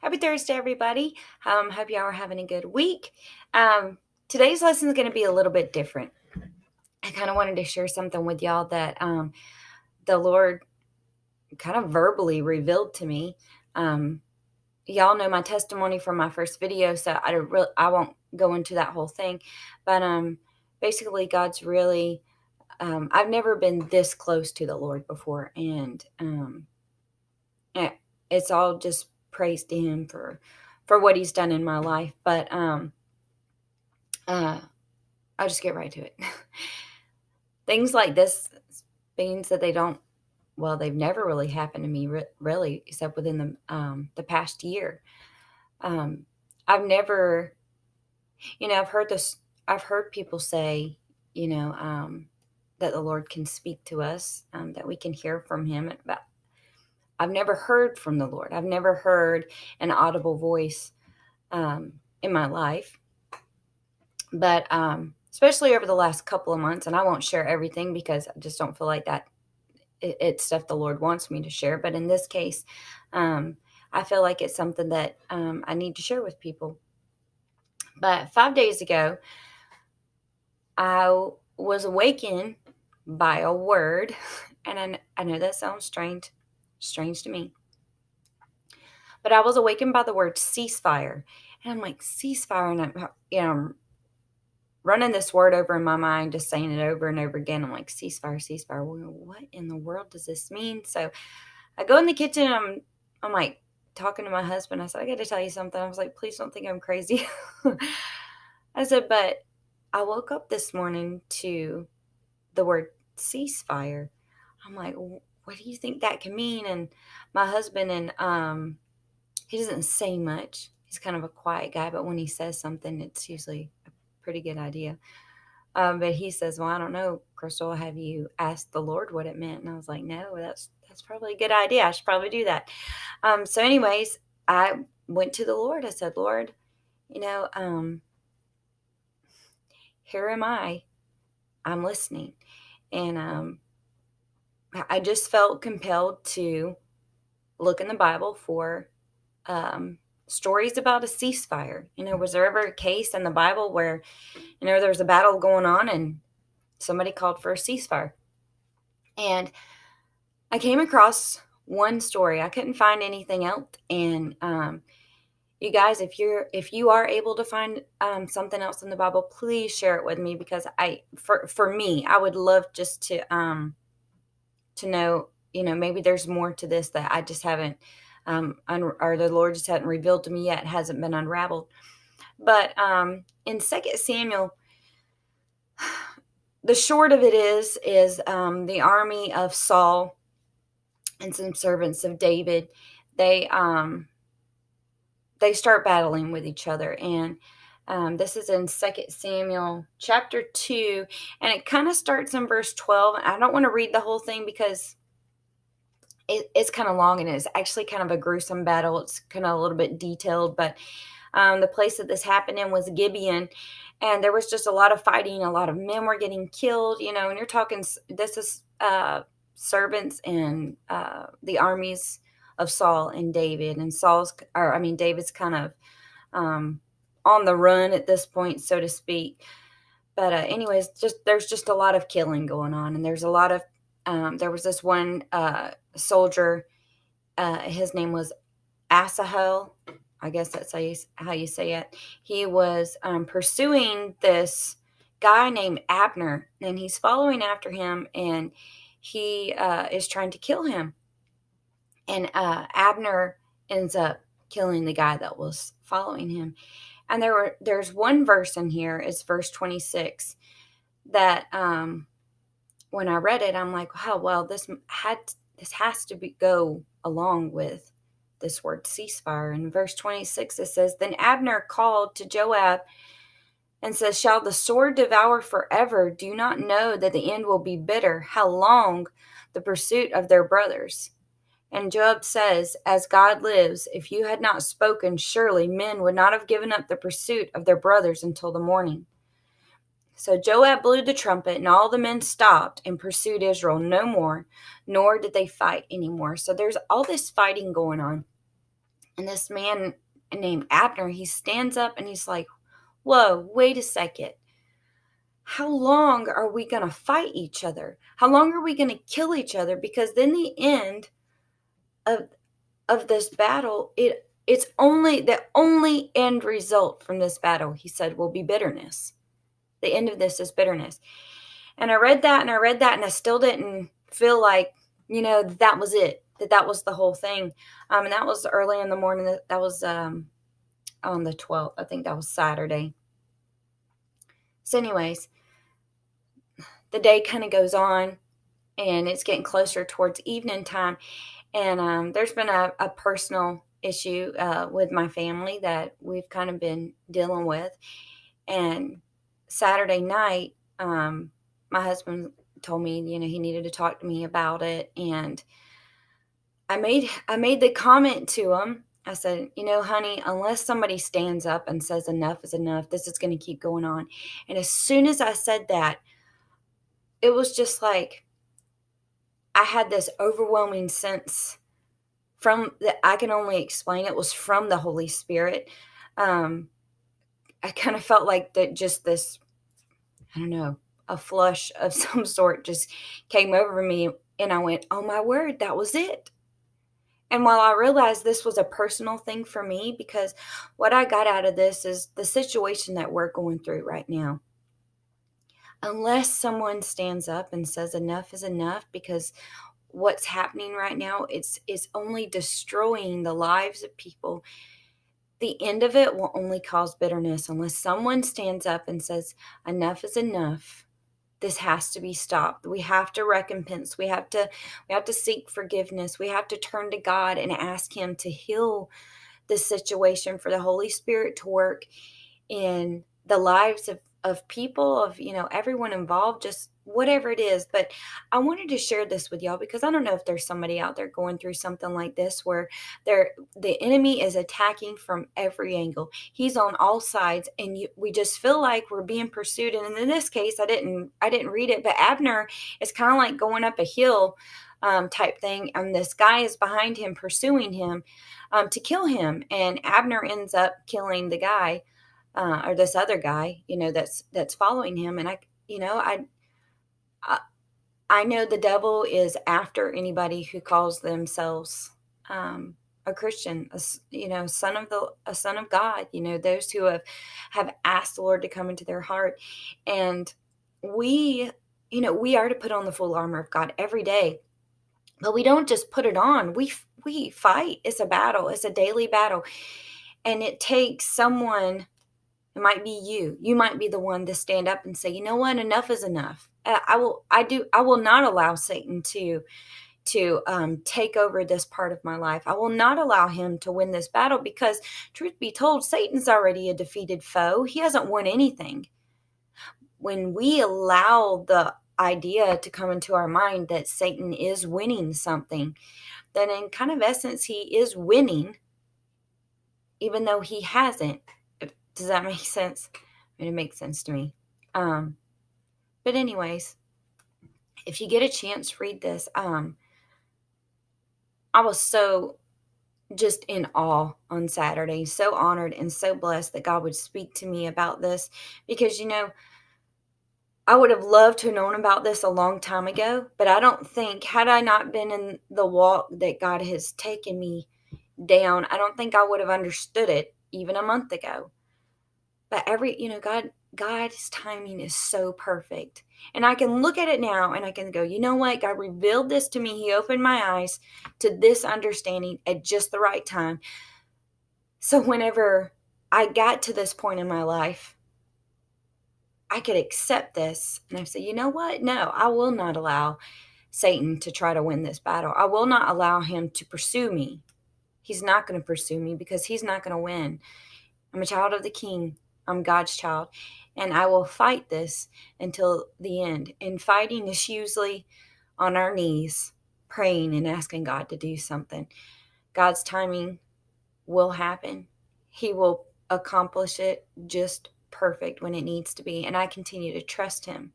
Happy Thursday, everybody. Hope y'all are having a good week. Today's lesson is going to be a little bit different. I kind of wanted to share something with y'all that the Lord kind of verbally revealed to me. Y'all know my testimony from my first video, so I won't go into that whole thing. But basically, God's really I've never been this close to the Lord before, and it's all just praise to Him for what He's done in my life. But I'll just get right to it. Things like this, things that they've never really happened to me, really, except within the past year. I've never, I've heard people say, that the Lord can speak to us, that we can hear from Him. But I've never heard from the Lord. I've never heard an audible voice in my life. But especially over the last couple of months, and I won't share everything because I just don't feel like that it's stuff the Lord wants me to share. But in this case, I feel like it's something that I need to share with people. But 5 days ago, I was awakened by a word, and I know that sounds strange to me, but I was awakened by the word ceasefire. And I'm like, ceasefire, and I'm running this word over in my mind, just saying it over and over again. I'm like, ceasefire, ceasefire. Well, what in the world does this mean? So I go in the kitchen, and I'm like talking to my husband. I said, I got to tell you something. I was like, please don't think I'm crazy. I said, but I woke up this morning to the word ceasefire. I'm like, what do you think that can mean? And my husband, and he doesn't say much. He's kind of a quiet guy, but when he says something, it's usually a pretty good idea. But he says, well, I don't know, Crystal, have you asked the Lord what it meant? And I was like, no, that's probably a good idea. I should probably do that. So anyways, I went to the Lord. I said, Lord, here am I. I'm listening. And I just felt compelled to look in the Bible for stories about a ceasefire. Was there ever a case in the Bible where, there was a battle going on and somebody called for a ceasefire? And I came across one story. I couldn't find anything else. And you guys, if you are able to find something else in the Bible, please share it with me, because for me, I would love just to know, maybe there's more to this that I just haven't, or the Lord just hadn't revealed to me yet, hasn't been unraveled. But in 2 Samuel, the short of it is the army of Saul and some servants of David, they start battling with each other. And this is in 2 Samuel chapter 2, and it kind of starts in verse 12. I don't want to read the whole thing because it's kind of long, and it's actually kind of a gruesome battle. It's kind of a little bit detailed, but the place that this happened in was Gibeon, and there was just a lot of fighting. A lot of men were getting killed, and you're talking, this is servants and the armies of Saul and David. And David's kind of on the run at this point, so to speak. But anyways, there's just a lot of killing going on, and there's a lot of there was this one soldier. His name was Asahel. I guess that's how you say it. He was pursuing this guy named Abner, and he's following after him, and he is trying to kill him. And Abner ends up killing the guy that was following him. And there's one verse in here, it's verse 26, that when I read it, I'm like, wow, well, this has to go along with this word ceasefire. In verse 26, it says, then Abner called to Joab and says, shall the sword devour forever? Do you not know that the end will be bitter? How long the pursuit of their brothers? And Joab says, as God lives, if you had not spoken, surely men would not have given up the pursuit of their brothers until the morning. So Joab blew the trumpet, and all the men stopped and pursued Israel no more, nor did they fight anymore. So there's all this fighting going on. And this man named Abner, he stands up and he's like, whoa, wait a second. How long are we going to fight each other? How long are we going to kill each other? Because then the end of this battle, it's only the only end result from this battle, he said, will be bitterness. The end of this is bitterness. And I read that and I read that and I still didn't feel like, that was it, that was the whole thing. And that was early in the morning. That was on the 12th. I think that was Saturday. So anyways, the day kind of goes on and it's getting closer towards evening time. And there's been a personal issue with my family that we've kind of been dealing with. And Saturday night, my husband told me, he needed to talk to me about it. And I made the comment to him. I said, honey, unless somebody stands up and says enough is enough, this is going to keep going on. And as soon as I said that, it was just like I had this overwhelming sense from that I can only explain. It was from the Holy Spirit. I kind of felt like that just this, I don't know, a flush of some sort just came over me. And I went, oh my word, that was it. And while I realized this was a personal thing for me, because what I got out of this is the situation that we're going through right now. Unless someone stands up and says enough is enough, because what's happening right now, it's only destroying the lives of people. The end of it will only cause bitterness unless someone stands up and says enough is enough. This has to be stopped. We have to recompense. We have to seek forgiveness. We have to turn to God and ask him to heal this situation, for the Holy Spirit to work in the lives of people, of everyone involved, just whatever it is. But I wanted to share this with y'all because I don't know if there's somebody out there going through something like this, where the enemy is attacking from every angle. He's on all sides, and we just feel like we're being pursued. And in this case, I didn't read it, but Abner is kind of like going up a hill type thing, and this guy is behind him pursuing him to kill him, and Abner ends up killing the guy, or this other guy, that's following him. And I know the devil is after anybody who calls themselves a Christian, a son of God, those who have asked the Lord to come into their heart. And we are to put on the full armor of God every day, but we don't just put it on. We fight. It's a battle. It's a daily battle. And it takes someone. It might be you. You might be the one to stand up and say, you know what, enough is enough. I will not allow Satan to take over this part of my life. I will not allow him to win this battle, because truth be told, Satan's already a defeated foe. He hasn't won anything. When we allow the idea to come into our mind that Satan is winning something, then in kind of essence, he is winning, even though he hasn't. Does that make sense? I mean, it makes sense to me. But anyways, if you get a chance, read this. I was so just in awe on Saturday, so honored and so blessed that God would speak to me about this, because, I would have loved to have known about this a long time ago, but I don't think, had I not been in the walk that God has taken me down, I don't think I would have understood it even a month ago. But God's timing is so perfect. And I can look at it now and I can go, you know what? God revealed this to me. He opened my eyes to this understanding at just the right time. So whenever I got to this point in my life, I could accept this. And I say, you know what? No, I will not allow Satan to try to win this battle. I will not allow him to pursue me. He's not going to pursue me, because he's not going to win. I'm a child of the King. I'm God's child, and I will fight this until the end. And fighting is usually on our knees, praying and asking God to do something. God's timing will happen. He will accomplish it just perfect when it needs to be. And I continue to trust him.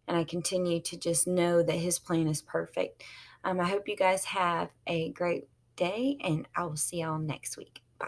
And I continue to just know that his plan is perfect. I hope you guys have a great day, and I will see y'all next week. Bye.